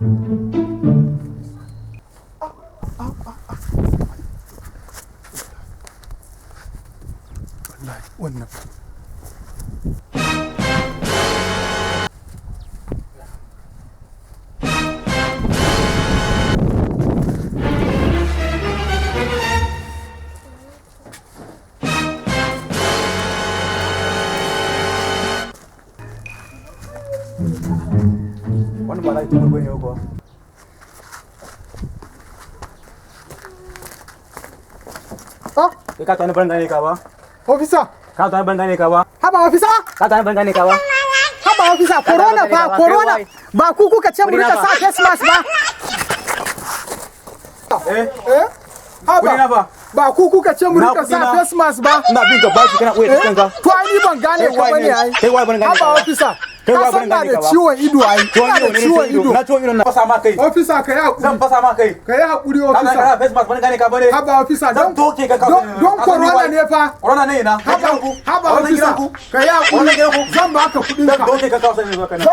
wannan ba za ki tuba bane ko ka tani ban gane ka ba officer ka tani ban gane ka ba haba officer ka tani ban gane ka ba haba officer corona ba ku kuka ce mu rika sa face mask ba haba ba ku kuka ce mu rika sa face mask ba ina bin ka bashi kana koyi kanka to ai ban gane ka bane ai kai wai ban gane haba officer kai ka wai ban san da gane ka ba ciwon ido ai ciwon ido na ciwon ido na fasa ma kai officer ka ya zan fasa ma kai ka ya hakuri kana officer kana face mask ban gane ka bane haba officer zan toke ka don corona ne fa corona ne na haba officer ka ya hakuri zan baka kudin ka zan toke ka kawo sai ne zo kana